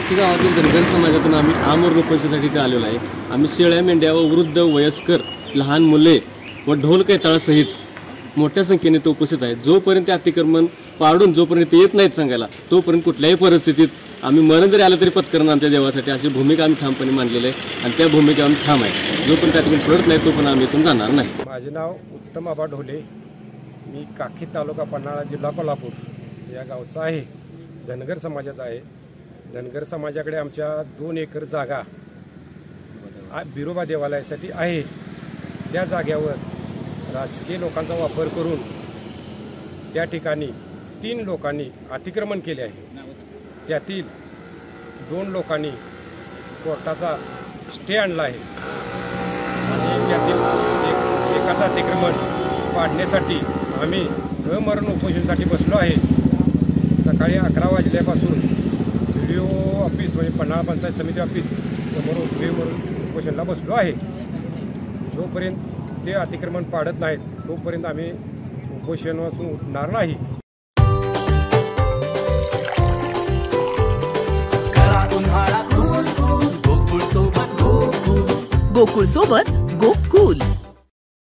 काकी गावातील धनगर समाजातून आम्ही आमरण उपोषणासाठी इथे आलेलो आहे। आम्ही शेळ्या मेंढ्या व वृद्ध वयस्कर लहान मुले व ढोल कैताळासहित मोठ्या संख्येने तो उपस्थित आहे। जोपर्यंत ते अतिक्रमण पाडून जोपर्यंत येत नाहीत सांगायला तोपर्यंत कुठल्याही परिस्थितीत आम्ही मरण जरी आलं तरी पत्करण आमच्या देवासाठी अशी भूमिका आम्ही ठामपणे मांडलेली आहे आणि त्या भूमिकेवर आम्ही ठाम आहे। जोपर्यंत त्यातून पडत नाही तोपर्यंत आम्ही इथून जाणार नाही। माझे नाव उत्तम आबा ढोले, मी काखी तालुका पन्हाळा जिल्हा कोल्हापूर या गावचा आहे। धनगर समाजाचा आहे। धनगर समाजाकडे आमच्या 2 एकर जागा बिरोबा देवालयासाठी आहे। त्या जागेवर राजकीय लोकांचा वापर करून त्या ठिकाणी 3 लोकांनी अतिक्रमण केले आहे। त्यातील 2 लोकांनी कोर्टाचा स्टे आणला आहे आणि त्यातील एकाचा अतिक्रमण पाडण्यासाठी आम्ही अमरण उपोषणासाठी बसलो आहे। सकाळी 11 वाजल्यापासून व्हिडिओ ऑफिस म्हणजे पन्हाळा पंचायत समिती ऑफिस समोर उपोषणाला बसलो आहे। जोपर्यंत ते अतिक्रमण पाडत नाहीत तोपर्यंत आम्ही उपोषणातून उठणार नाही। गोकुळ सोबत गोकुळ